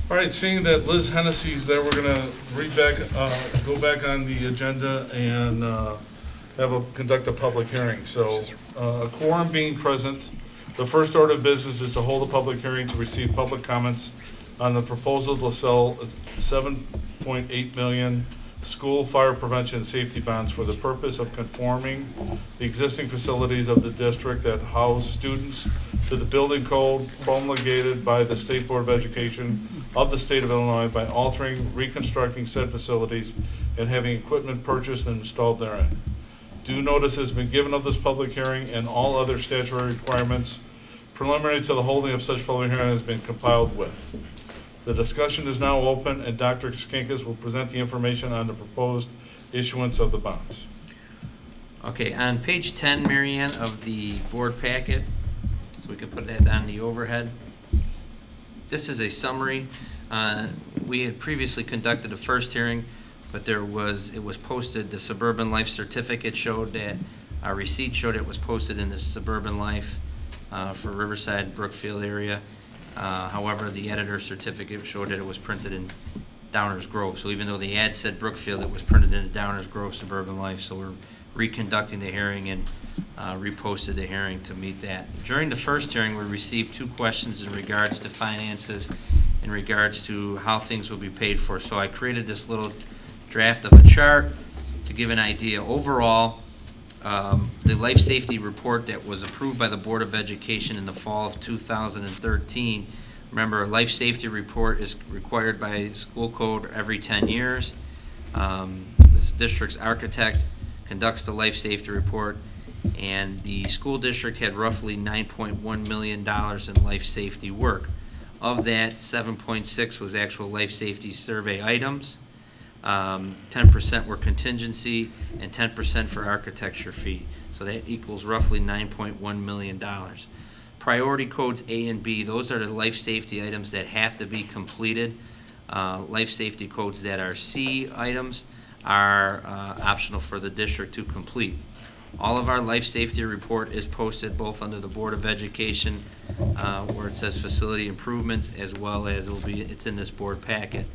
All right, seeing that Liz Hennessy's there, we're gonna go back on the agenda and conduct a public hearing. So, a quorum being present, the first order of business is to hold a public hearing to receive public comments on the proposal to sell 7.8 million school fire prevention and safety bonds for the purpose of conforming the existing facilities of the district that house students to the building code promulgated by the State Board of Education of the State of Illinois by altering, reconstructing said facilities and having equipment purchased and installed therein. Due notice has been given of this public hearing and all other statutory requirements preliminary to the holding of such public hearing has been compiled with. The discussion is now open, and Dr. Skinkis will present the information on the proposed issuance of the bonds. Okay, on page 10, Marianne, of the board packet, so we can put that on the overhead. This is a summary. We had previously conducted a first hearing, but it was posted, the Suburban Life certificate showed that, our receipt showed it was posted in the Suburban Life for Riverside, Brookfield area. However, the editor's certificate showed that it was printed in Downers Grove. So even though the ad said Brookfield, it was printed in Downers Grove Suburban Life. So we're reconducting the hearing and reposted the hearing to meet that. During the first hearing, we received 2 questions in regards to finances, in regards to how things will be paid for. So I created this little draft of a chart to give an idea. Overall, the life safety report that was approved by the Board of Education in the fall of 2013. Remember, a life safety report is required by school code every 10 years. This district's architect conducts the life safety report, and the school district had roughly $9.1 million in life safety work. Of that, 7.6 was actual life safety survey items. 10% were contingency, and 10% for architecture fee. So that equals roughly $9.1 million. Priority codes A and B, those are the life safety items that have to be completed. Life safety codes that are C items are optional for the district to complete. All of our life safety report is posted both under the Board of Education, where it says facility improvements, as well as it's in this board packet.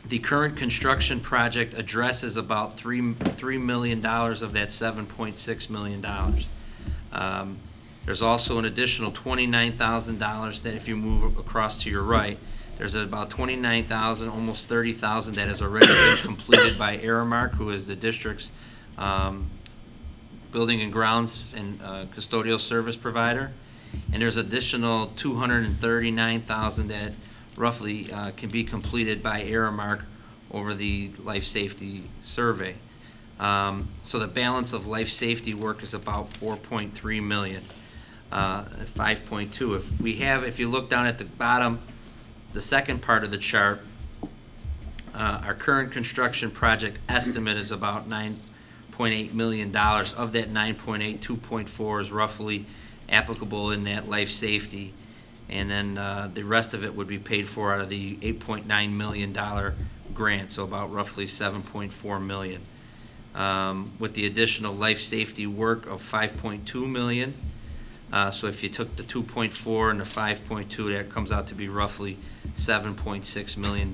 The current construction project addresses about $3 million of that $7.6 million. There's also an additional $29,000 that if you move across to your right, there's about $29,000, almost $30,000 that has already been completed by Aramark, who is the district's building and grounds and custodial service provider. And there's additional $239,000 that roughly can be completed by Aramark over the life safety survey. So the balance of life safety work is about $4.3 million, 5.2. If you look down at the bottom, the second part of the chart, our current construction project estimate is about $9.8 million. Of that 9.8, 2.4 is roughly applicable in that life safety. And then the rest of it would be paid for out of the $8.9 million grant, so about roughly $7.4 million. With the additional life safety work of $5.2 million. So if you took the 2.4 and the 5.2, that comes out to be roughly $7.6 million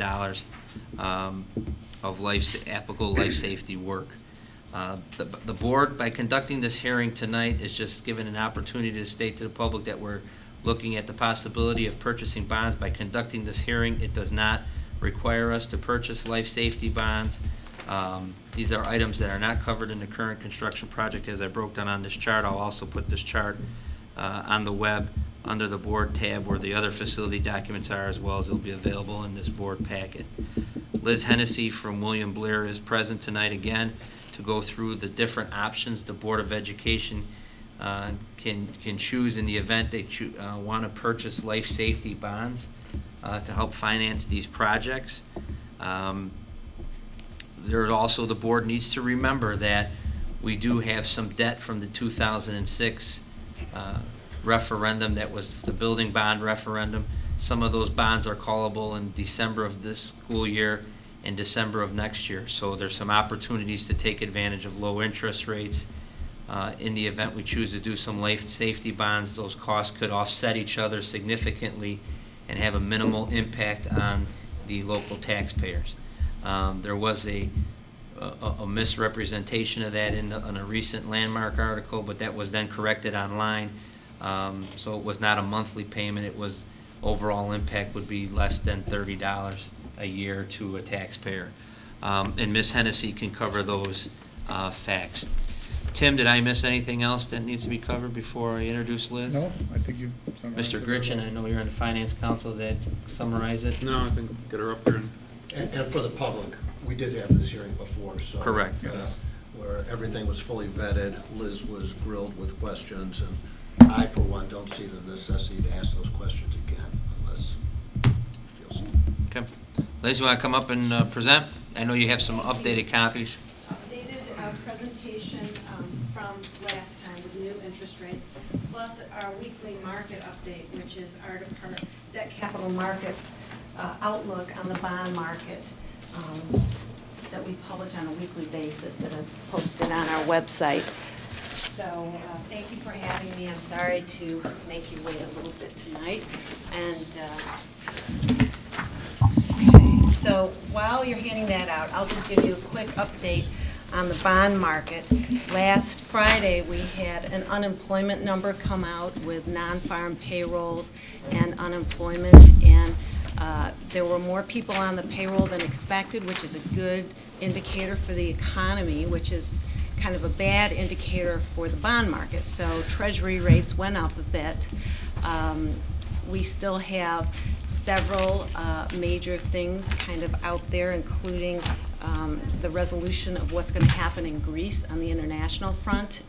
of applicable life safety work. The board, by conducting this hearing tonight, is just given an opportunity to state to the public that we're looking at the possibility of purchasing bonds. By conducting this hearing, it does not require us to purchase life safety bonds. These are items that are not covered in the current construction project, as I broke down on this chart. I'll also put this chart on the web under the board tab where the other facility documents are, as well as it'll be available in this board packet. Liz Hennessy from William Blair is present tonight again to go through the different options the Board of Education can choose in the event they want to purchase life safety bonds to help finance these projects. The board needs to remember that we do have some debt from the 2006 referendum that was the building bond referendum. Some of those bonds are callable in December of this school year and December of next year. So there's some opportunities to take advantage of low interest rates. In the event we choose to do some life safety bonds, those costs could offset each other significantly and have a minimal impact on the local taxpayers. There was a misrepresentation of that in a recent Landmark article, but that was then corrected online. So it was not a monthly payment. It was overall impact would be less than $30 a year to a taxpayer. And Ms. Hennessy can cover those facts. Tim, did I miss anything else that needs to be covered before I introduce Liz? No, I think you summarized Mr. it Gritchen, very I know you're on the Finance Council. That summarize it? No, I think get her up here. And for the public, we did have this hearing before, so. Correct. Yes. Where everything was fully vetted, Liz was grilled with questions, and I, for one, don't see the necessity to ask those questions again unless you feel so. Okay. Liz, you want to come up and present? I know you have some updated copies. Updated presentation from last time with new interest rates, plus our weekly market update, which is our debt capital markets outlook on the bond market that we publish on a weekly basis, and it's posted on our website. So thank you for having me. I'm sorry to make you wait a little bit tonight. And okay, so while you're handing that out, I'll just give you a quick update on the bond market. Last Friday, we had an unemployment number come out with non-farm payrolls and unemployment, and there were more people on the payroll than expected, which is a good indicator for the economy, which is kind of a bad indicator for the bond market. So Treasury rates went up a bit. We still have several major things kind of out there, including the resolution of what's going to happen in Greece on the international front.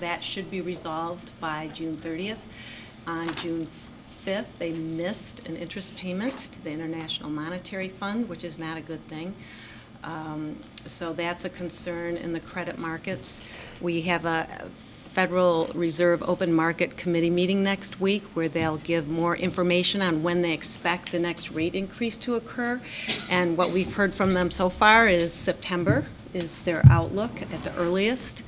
That should be resolved by June 30th. On June 5th, they missed an interest payment to the International Monetary Fund, which is not a good thing. So that's a concern in the credit markets. We have a Federal Reserve Open Market Committee meeting next week where they'll give more information on when they expect the next rate increase to occur. And what we've heard from them so far is September is their outlook at the earliest.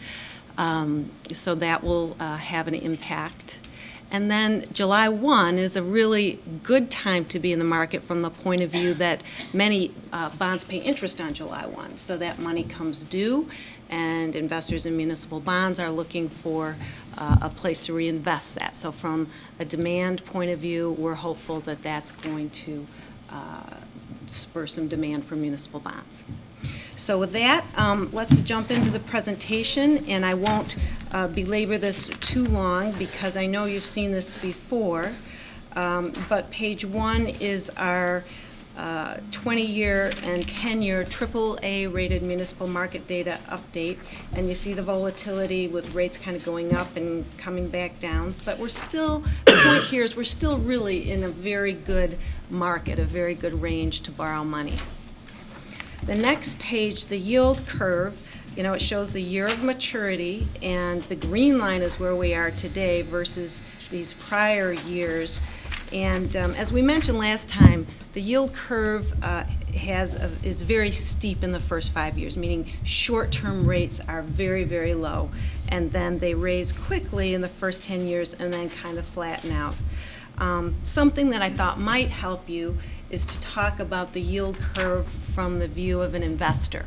So that will have an impact. And then July 1 is a really good time to be in the market from the point of view that many bonds pay interest on July 1. So that money comes due, and investors in municipal bonds are looking for a place to reinvest that. So from a demand point of view, we're hopeful that that's going to spur some demand for municipal bonds. So with that, let's jump into the presentation, and I won't belabor this too long because I know you've seen this before, but page 1 is our 20-year and 10-year AAA rated municipal market data update, and you see the volatility with rates kind of going up and coming back down, but we're still, the point here is we're still really in a very good market, a very good range to borrow money. The next page, the yield curve, you know, it shows the year of maturity, and the green line is where we are today versus these prior years. And as we mentioned last time, the yield curve is very steep in the first 5 years, meaning short-term rates are very, very low, and then they raise quickly in the first 10 years and then kind of flatten out. Something that I thought might help you is to talk about the yield curve from the view of an investor.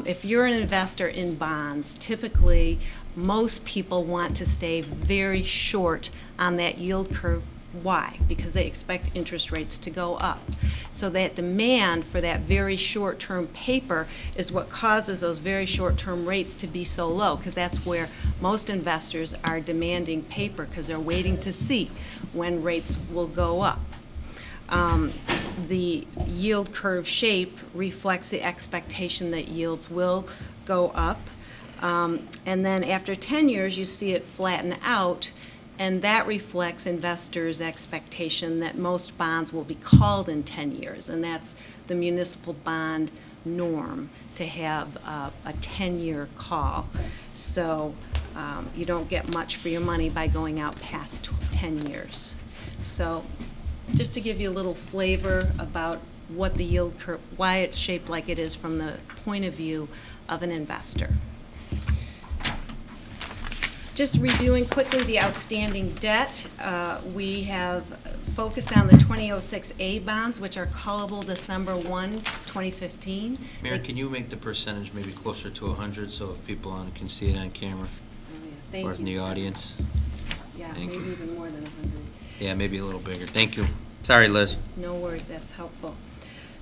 If you're an investor in bonds, typically most people want to stay very short on that yield curve. Why? Because they expect interest rates to go up. So that demand for that very short-term paper is what causes those very short-term rates to be so low, because that's where most investors are demanding paper, because they're waiting to see when rates will go up. The yield curve shape reflects the expectation that yields will go up. And then after 10 years, you see it flatten out, and that reflects investors' expectation that most bonds will be called in 10 years, and that's the municipal bond norm, to have a 10-year call. So you don't get much for your money by going out past 10 years. So just to give you a little flavor about what the yield curve, why it's shaped like it is from the point of view of an investor. Just reviewing quickly the outstanding debt, we have focused on the 2006A bonds, which are callable December 1, 2015. Mayor, can you make the percentage maybe closer to 100, so if people can see it on camera? Thank Or in the you. audience? Yeah, Thank maybe you. even more than 100. Yeah, maybe a little bigger. Thank you. Sorry, Liz. No worries, that's helpful.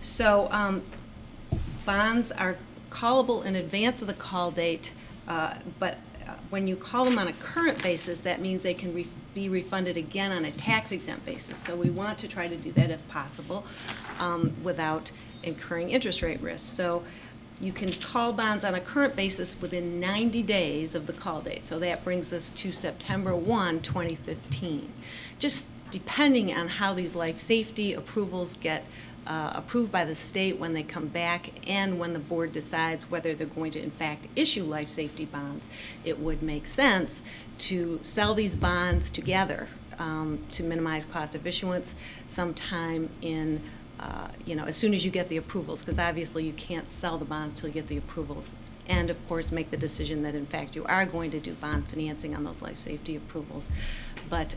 So bonds are callable in advance of the call date, but when you call them on a current basis, that means they can be refunded again on a tax-exempt basis. So we want to try to do that if possible without incurring interest rate risk. So you can call bonds on a current basis within 90 days of the call date. So that brings us to September 1, 2015. Just depending on how these life safety approvals get approved by the state when they come back and when the board decides whether they're going to in fact issue life safety bonds, it would make sense to sell these bonds together to minimize cost of issuance sometime in as soon as you get the approvals, because obviously you can't sell the bonds till you get the approvals. And of course, make the decision that in fact you are going to do bond financing on those life safety approvals. But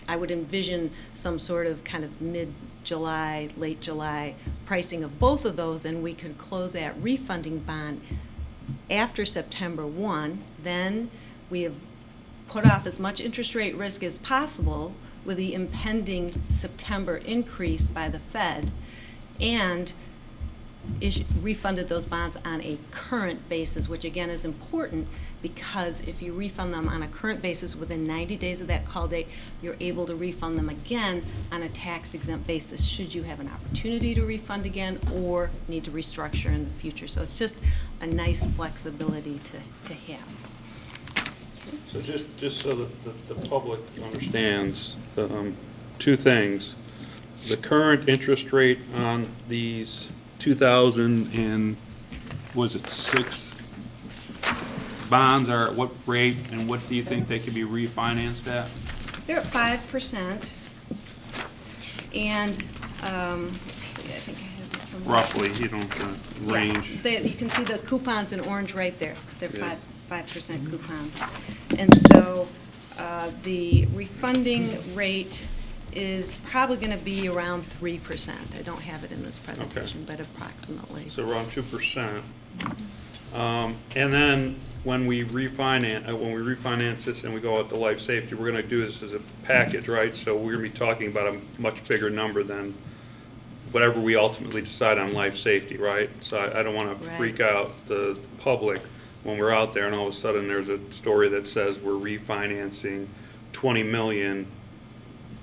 I would envision some sort of kind of mid-July, late July pricing of both of those, and we could close that refunding bond after September 1. Then we have put off as much interest rate risk as possible with the impending September increase by the Fed, and refunded those bonds on a current basis, which again is important because if you refund them on a current basis within 90 days of that call date, you're able to refund them again on a tax-exempt basis should you have an opportunity to refund again or need to restructure in the future. So it's just a nice flexibility to have. So just so that the public understands, two things. The current interest rate on these 2006 bonds are at what rate, and what do you think they could be refinanced at? They're at 5%, and let's see, I think I have this somewhere. Roughly, you don't range. Yeah, you can see the coupons in orange right there. They're Yeah. 5% coupons. And so the refunding rate is probably going to be around 3%. I don't have it in this presentation, but approximately. So around 2%. And then when we refinance this and we go out to life safety, we're going to do this as a package, right? So we're going to be talking about a much bigger number than whatever we ultimately decide on life safety, right? So I don't want to Right. freak out the public when we're out there and all of a sudden there's a story that says we're refinancing 20 million,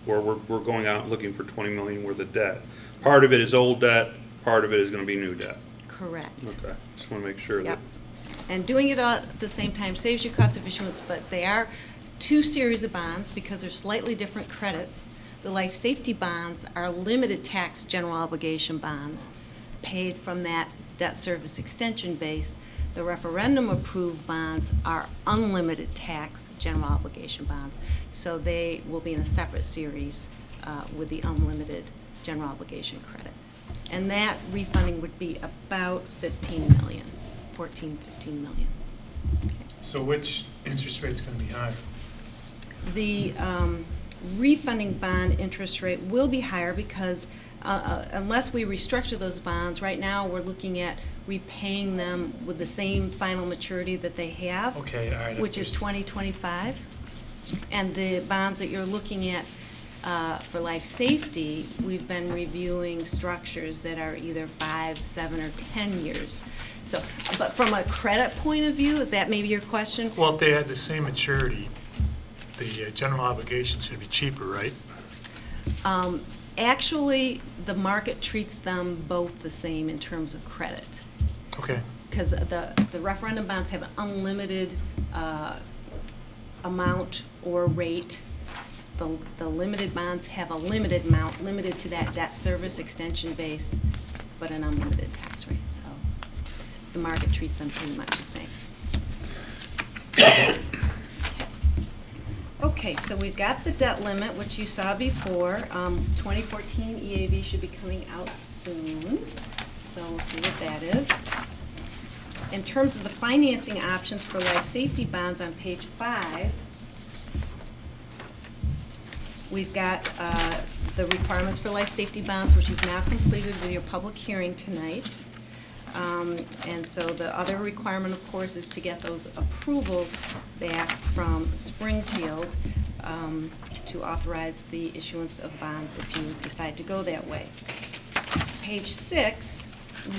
or we're going out looking for 20 million worth of debt. Part of it is old debt, part of it is going to be new debt. Correct. Okay, just want to make sure that. Yep. And doing it all at the same time saves you cost of issuance, but they are two series of bonds because they're slightly different credits. The life safety bonds are limited tax general obligation bonds paid from that debt service extension base. The referendum approved bonds are unlimited tax general obligation bonds, so they will be in a separate series with the unlimited general obligation credit. And that refunding would be about 15 million. 15 million. So which interest rate's going to be higher? The refunding bond interest rate will be higher because unless we restructure those bonds, right now we're looking at repaying them with the same final maturity that they have, Okay, all right. which is 2025. And the bonds that you're looking at for life safety, we've been reviewing structures that are either 5, 7, or 10 years. So, but from a credit point of view, is that maybe your question? Well, if they had the same maturity, the general obligation should be cheaper, right? Actually, the market treats them both the same in terms of credit. Okay. Because the referendum bonds have an unlimited amount or rate. The limited bonds have a limited amount, limited to that debt service extension base, but an unlimited tax rate. So the market treats them pretty much the same. Okay, so we've got the debt limit, which you saw before. 2014 EAV should be coming out soon, so we'll see what that is. In terms of the financing options for life safety bonds on page 5, we've got the requirements for life safety bonds, which you've now completed with your public hearing tonight. And so the other requirement, of course, is to get those approvals back from Springfield to authorize the issuance of bonds if you decide to go that way. Page 6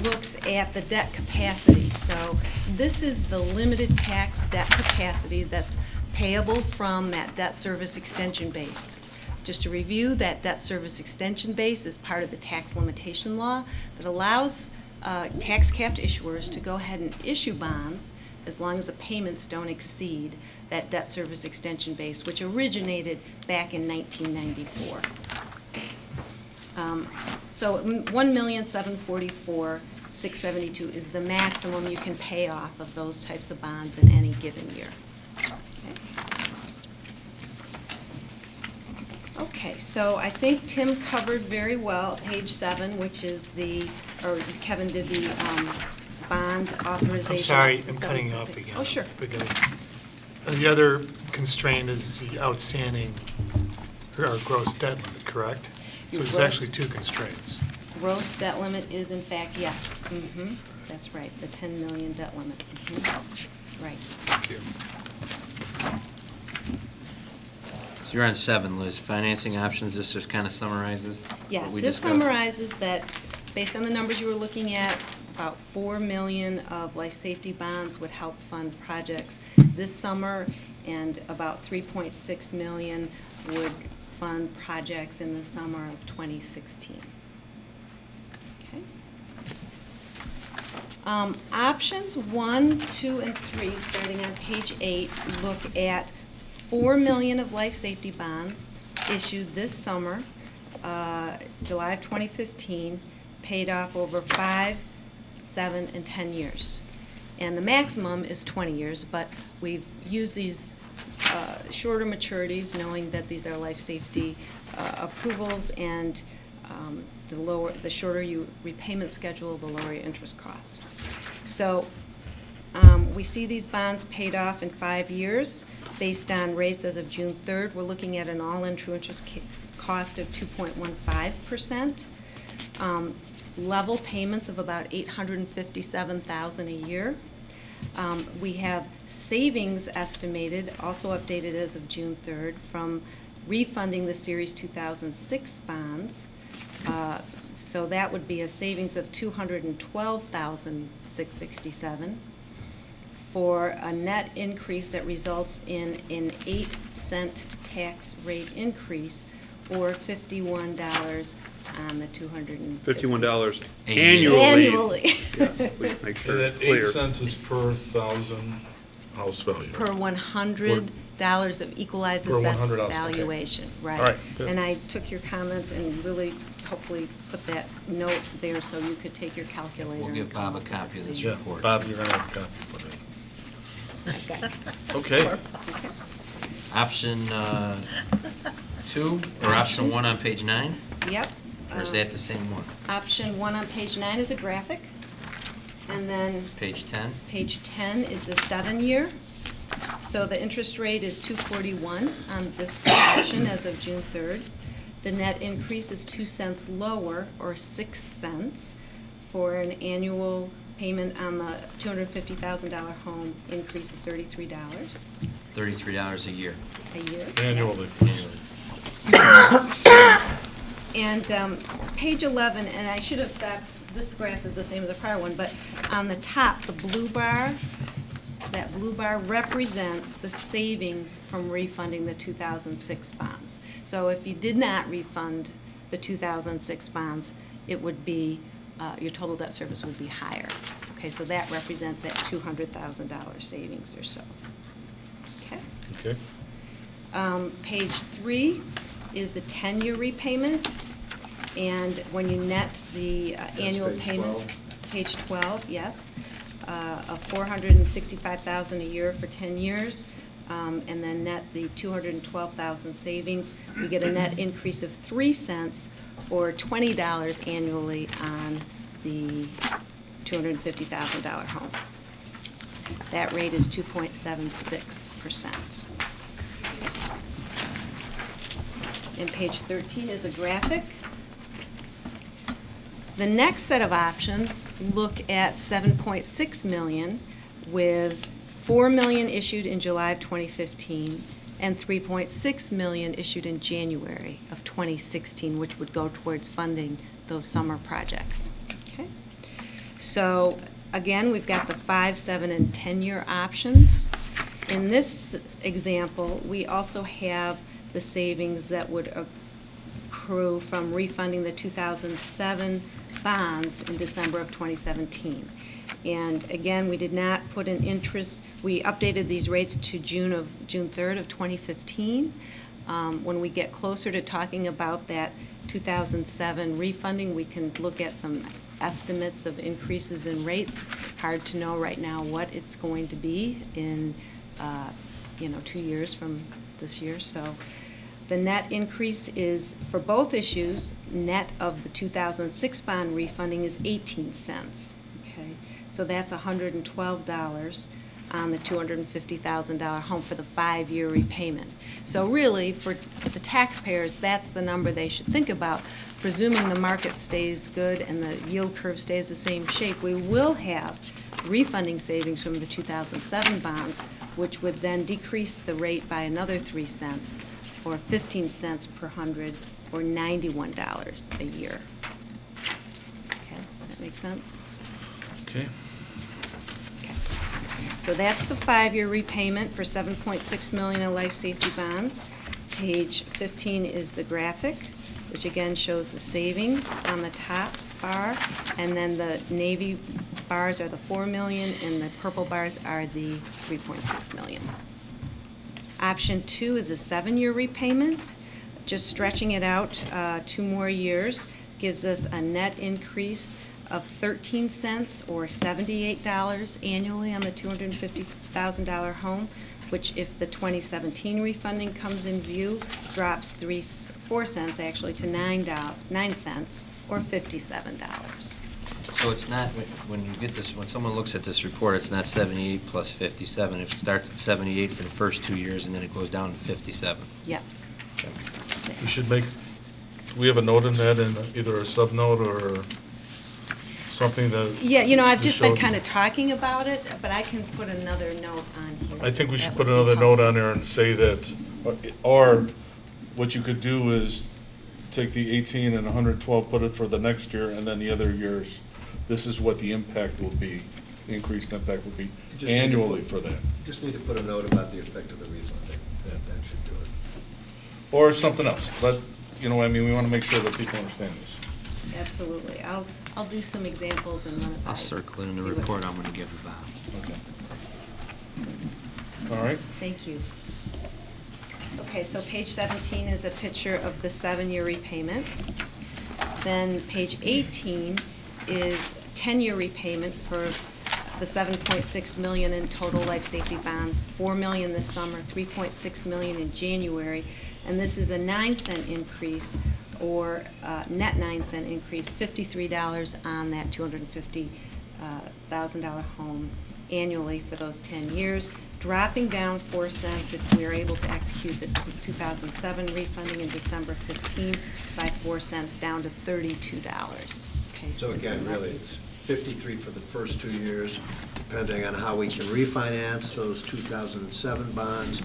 looks at the debt capacity. So this is the limited tax debt capacity that's payable from that debt service extension base. Just to review, that debt service extension base is part of the tax limitation law that allows tax-capped issuers to go ahead and issue bonds as long as the payments don't exceed that debt service extension base, which originated back in 1994. So $1,744,672 is the maximum you can pay off of those types of bonds in any given year. Okay, so I think Tim covered very well page 7, which is Kevin did the bond authorization. I'm sorry, to I'm cutting you 7.6. off again. Oh, sure. The other constraint is the outstanding, or gross debt limit, correct? So Your there's gross- actually two constraints. Gross debt limit is in fact, yes. That's right, the 10 million debt limit. Right. Thank you. So you're on 7, Liz, financing options, this just kind of summarizes what Yes, we this discussed? summarizes that, based on the numbers you were looking at, about 4 million of life safety bonds would help fund projects this summer, and about 3.6 million would fund projects in the summer of 2016. Okay. Options 1, 2, and 3, starting on page 8, look at 4 million of life safety bonds issued this summer, July of 2015, paid off over 5, 7, and 10 years. And the maximum is 20 years, but we've used these shorter maturities, knowing that these are life safety approvals, and the shorter your repayment schedule, the lower your interest cost. So we see these bonds paid off in 5 years. Based on rates as of June 3rd, we're looking at an all-in true interest cost of 2.15%. Level payments of about $857,000 a year. We have savings estimated, also updated as of June 3rd, from refunding the Series 2006 bonds. So that would be a savings of $212,667 for a net increase that results in an 8-cent tax rate increase, or $51 on the $51 Annually. annually. Yes, please make sure And it's that 8 clear. cents is per thousand house value. Per $100 of equalized Per assessed $100, okay. valuation, right. All right, good. And I took your comments and really hopefully put that note there so you could take your calculator. We'll and give come Bob a up with copy of this savings. report. Bob, you're gonna have a copy for that. Okay. Okay. Option 2, or option 1 on page 9? Yep. Or is that the same one? Option 1 on page 9 is a graphic, and then Page 10? page 10 is the 7-year. So the interest rate is 241 on this option as of June 3rd. The net increase is 2 cents lower, or 6 cents, for an annual payment on the $250,000 home increase of $33 $33 a year. a year. Annually. And page 11, and I should have stopped, this graph is the same as the prior one, but on the top, the blue bar, that blue bar represents the savings from refunding the 2006 bonds. So if you did not refund the 2006 bonds, it would be, your total debt service would be higher. Okay, so that represents that $200,000 savings or so. Okay. Okay. Page 3 is the 10-year repayment, and when you net the annual page payment. 12. Page 12, yes, of $465,000 a year for 10 years, and then net the $212,000 savings, we get a net increase of 3 cents, or $20 annually on the $250,000 home. That rate is 2.76%. And page 13 is a graphic. The next set of options look at 7.6 million, with 4 million issued in July of 2015 and 3.6 million issued in January of 2016, which would go towards funding those summer projects. Okay. So again, we've got the 5, 7, and 10-year options. In this example, we also have the savings that would accrue from refunding the 2007 bonds in December of 2017. And again, we did not put an interest, we updated these rates to June 3rd of 2015. When we get closer to talking about that 2007 refunding, we can look at some estimates of increases in rates. Hard to know right now what it's going to be in 2 years from this year. So the net increase is, for both issues, net of the 2006 bond refunding is 18 cents. Okay, so that's $112 on the $250,000 home for the 5-year repayment. So really, for the taxpayers, that's the number they should think about. Presuming the market stays good and the yield curve stays the same shape, we will have refunding savings from the 2007 bonds, which would then decrease the rate by another 3 cents, or 15 cents per hundred, or $91 a year. Okay, does that make sense? Okay. Okay. So that's the 5-year repayment for 7.6 million in life safety bonds. Page 15 is the graphic, which again shows the savings on the top bar, and then the navy bars are the 4 million, and the purple bars are the 3.6 million. Option 2 is a 7-year repayment. Just stretching it out 2 more years gives us a net increase of 13 cents or $78 annually on the $250,000 home, which, if the 2017 refunding comes in view, drops 4 cents actually to 9 cents or $57. So it's not, when you get this, when someone looks at this report, it's not 78 plus 57. It starts at 78 for the first 2 years, and then it goes down to 57. Yep. We should make, do we have a note in that, in either a sub-note or something that? Yeah, I've just been showed- kind of talking about it, but I can put another note on here. I think we should That put would be another note helpful. on there and say that, or what you could do is take the 18 and 112, put it for the next year, and then the other years, this is what the impact will be, the increased impact will be Just need to annually put- for that. Just need to put a note about the effect of the refunding. That should do it. Or something else, but, we want to make sure that people understand this. Absolutely. I'll do some examples and run it by. I'll circle it in the see what- report I'm going to give to Bob. Okay. All right, Thank you. Okay, so page 17 is a picture of the 7-year repayment. Then page 18 is 10-year repayment for the 7.6 million in total life safety bonds, 4 million this summer, 3.6 million in January. And this is a 9-cent increase, or net 9-cent increase, $53 on that $250,000 home annually for those 10 years, dropping down 4 cents if we're able to execute the 2007 refunding in December 15 by 4 cents down to $32. Okay, So it's again, a really, it's 53 for the first 2 years, depending on how we can refinance those 2007 bonds.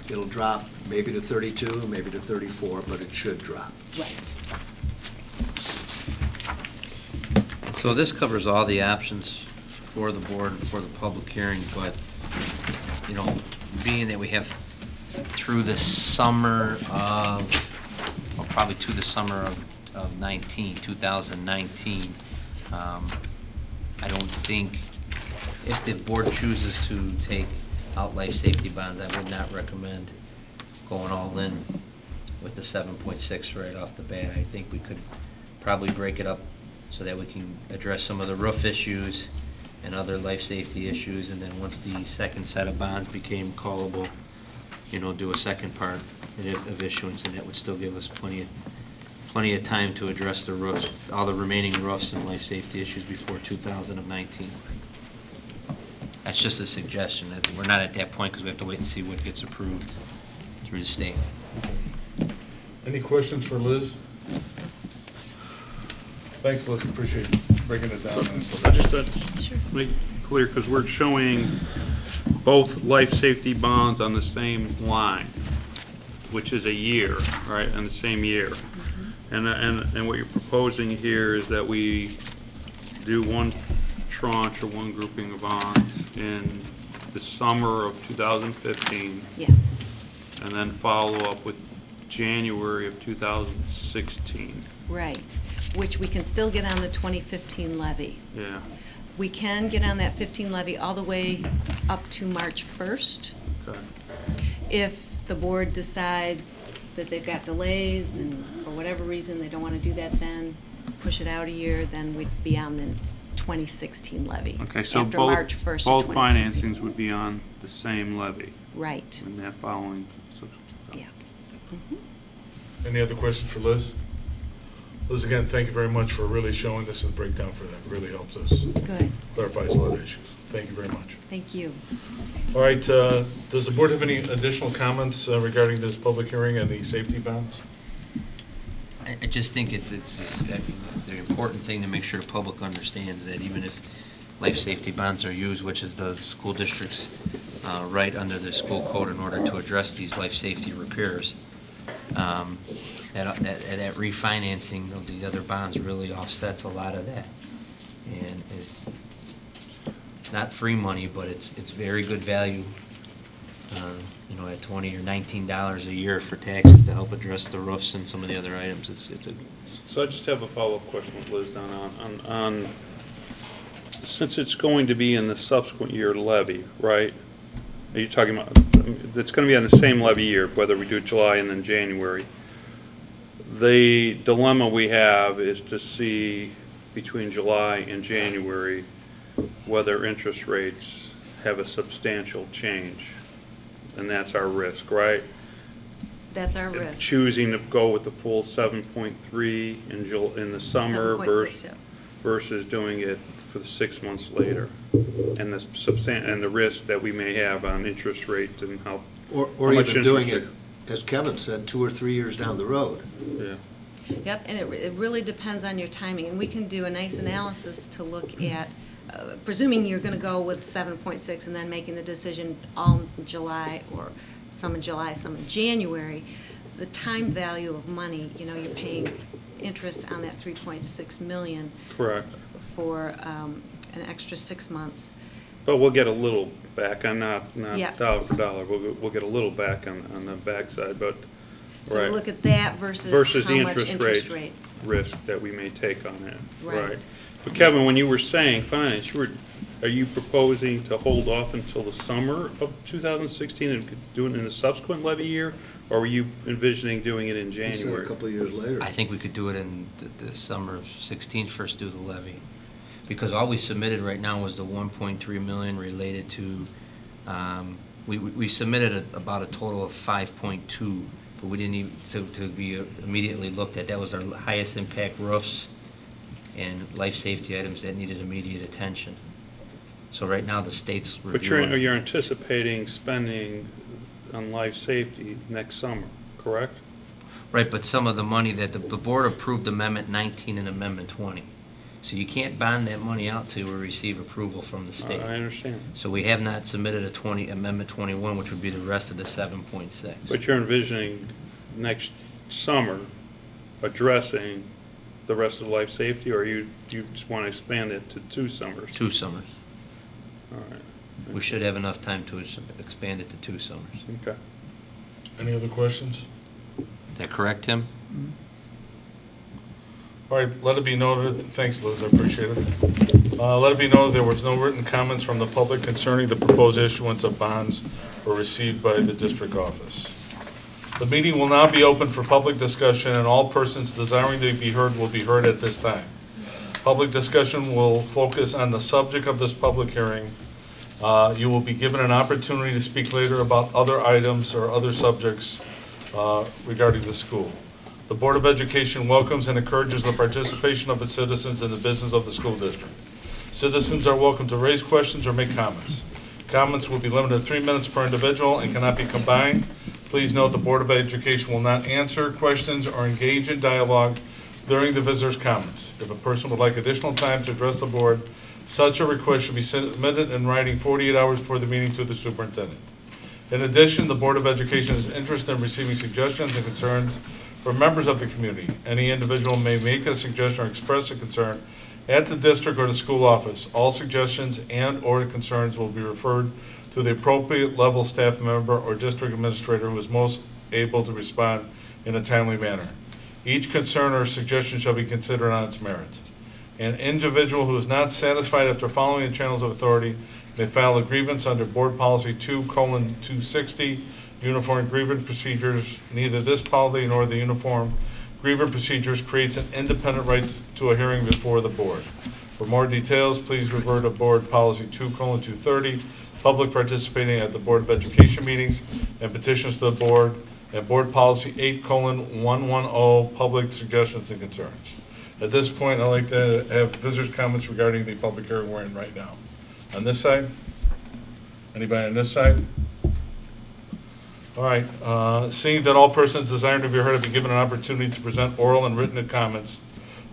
It'll drop maybe to 32, maybe to 34, but it should drop. Right. So this covers all the options for the board and for the public hearing, but, being that we have through the summer of, well, probably to the summer of 2019, I don't think, if the board chooses to take out life safety bonds, I would not recommend going all in with the 7.6 right off the bat. I think we could probably break it up so that we can address some of the roof issues and other life safety issues, and then once the second set of bonds became callable, do a second part of issuance, and that would still give us plenty of time to address the roofs, all the remaining roofs and life safety issues before 2019. That's just a suggestion. That we're not at that point because we have to wait and see what gets approved through the state. Any questions for Liz? Thanks, Liz, appreciate breaking it down. I just make it clear, because we're showing both life safety bonds on the same line, which is a year, right, in the same year. And what you're proposing here is that we do one tranche or one grouping of bonds in the summer of 2015, Yes, and then follow up with January of 2016. right, which we can still get on the 2015 levy. Yeah, We can get on that 15 levy all the way up to March 1st. okay. If the board decides that they've got delays and for whatever reason they don't want to do that then, push it out a year, then we'd be on the 2016 levy. Okay, so after both, March 1st both of 2016. financings would be on the same levy Right, in that following. yeah. Any other questions for Liz? Liz, again, thank you very much for really showing this and breakdown for that. It really helps us, Good, clarifies a lot of issues. Thank you very much. thank you. All right, does the board have any additional comments regarding this public hearing and the safety bonds? I just think it's the important thing to make sure the public understands that even if life safety bonds are used, which is the school district's right under the school code in order to address these life safety repairs, that refinancing of these other bonds really offsets a lot of that. And it's not free money, but it's very good value, at $20 or $19 a year for taxes to help address the roofs and some of the other items. So I just have a follow-up question with Liz down on since it's going to be in the subsequent year levy, right? Are you talking about, it's going to be on the same levy year, whether we do July and then January. The dilemma we have is to see between July and January whether interest rates have a substantial change. And that's our risk, right? That's our risk. Choosing to go with the full 7.3 in the summer 7.6, yeah. versus doing it for the 6 months later, and the risk that we may have on interest rate and how Or how much even doing interest it, as Kevin said, 2 or 3 years down the road. Yeah. Yep, and it really depends on your timing, and we can do a nice analysis to look at, presuming you're going to go with 7.6 and then making the decision all in July, or some in July, some in January, the time value of money, you're paying interest on that 3.6 million Correct. for an extra 6 months. But we'll get a little back on not Yeah. dollar for dollar. We'll get a little back on the backside, but So we right. look at that versus Versus how the much interest rates. risk that we may take on that. Right. But Kevin, when you were saying finance, are you proposing to hold off until the summer of 2016 and do it in the subsequent levy year? Or were you envisioning doing it in He said a January? couple of years later. I think we could do it in the summer of 16, first do the levy. Because all we submitted right now was the 1.3 million related to, we submitted about a total of 5.2, but we didn't even, to be immediately looked at. That was our highest impact roofs and life safety items that needed immediate attention. So right now, the state's But reviewing. you're anticipating spending on life safety next summer, correct? Right, but some of the money that the board approved Amendment 19 and Amendment 20. So you can't bond that money out till we receive approval from the state. I understand. So we have not submitted Amendment 21, which would be the rest of the 7.6. But you're envisioning next summer addressing the rest of life safety, or you just want to expand it to 2 summers? 2 summers. All right, We should have enough time to expand it to 2 summers. okay. Any other questions? Is that correct, Tim? All right, let it be noted, thanks Liz, I appreciate it. Let it be noted there was no written comments from the public concerning the proposed issuance of bonds were received by the district office. The meeting will now be open for public discussion, and all persons desiring to be heard will be heard at this time. Public discussion will focus on the subject of this public hearing. You will be given an opportunity to speak later about other items or other subjects regarding the school. The Board of Education welcomes and encourages the participation of its citizens in the business of the school district. Citizens are welcome to raise questions or make comments. Comments will be limited to 3 minutes per individual and cannot be combined. Please note the Board of Education will not answer questions or engage in dialogue during the visitor's comments. If a person would like additional time to address the board, such a request should be submitted in writing 48 hours before the meeting to the superintendent. In addition, the Board of Education is interested in receiving suggestions and concerns from members of the community. Any individual may make a suggestion or express a concern at the district or the school office. All suggestions and/or concerns will be referred to the appropriate level staff member or district administrator who is most able to respond in a timely manner. Each concern or suggestion shall be considered on its merit. An individual who is not satisfied after following the channels of authority may file a grievance under Board Policy 2:260, Uniform Grievance Procedures. Neither this policy nor the Uniform Grievance Procedures creates an independent right to a hearing before the board. For more details, please refer to Board Policy 2:230, public participating at the Board of Education meetings and petitions to the board, and Board Policy 8:110, public suggestions and concerns. At this point, I'd like to have visitors' comments regarding the public hearing we're in right now. On this side? Anybody on this side? All right, seeing that all persons desiring to be heard have been given an opportunity to present oral and written comments,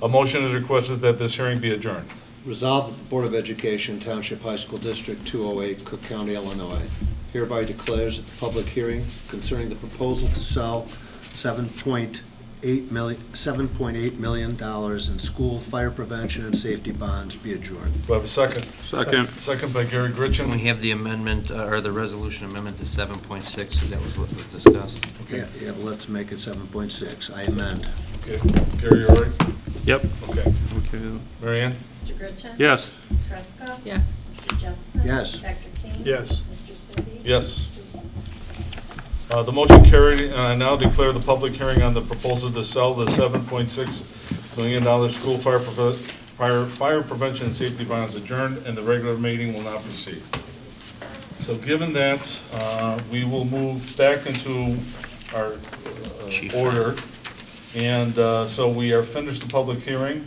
a motion is requested that this hearing be adjourned. Resolved that the Board of Education, Township High School District 208, Cook County, Illinois, hereby declares that the public hearing concerning the proposal to sell $7.8 million in school fire prevention and safety bonds be adjourned. Do I have a second? Second. Second by Gary Can we Gritchen. have the amendment, or the resolution amendment to 7.6, because that was what was discussed? Yeah, well, let's make it 7.6. I amend. Okay, Gary, you all right? Yep. Okay. Okay. Mary Ann? Mr. Gritchen? Yes. Ms. Ruska? Yes. Mr. Jefferson? Yes. Dr. King? Yes. Mr. Cindy? Yes. The motion carried, and I now declare the public hearing on the proposal to sell the $7.6 million school fire prevention and safety bonds adjourned, and the regular meeting will now proceed. So given that, we will move back into our Chief. order. And so we are finished the public hearing.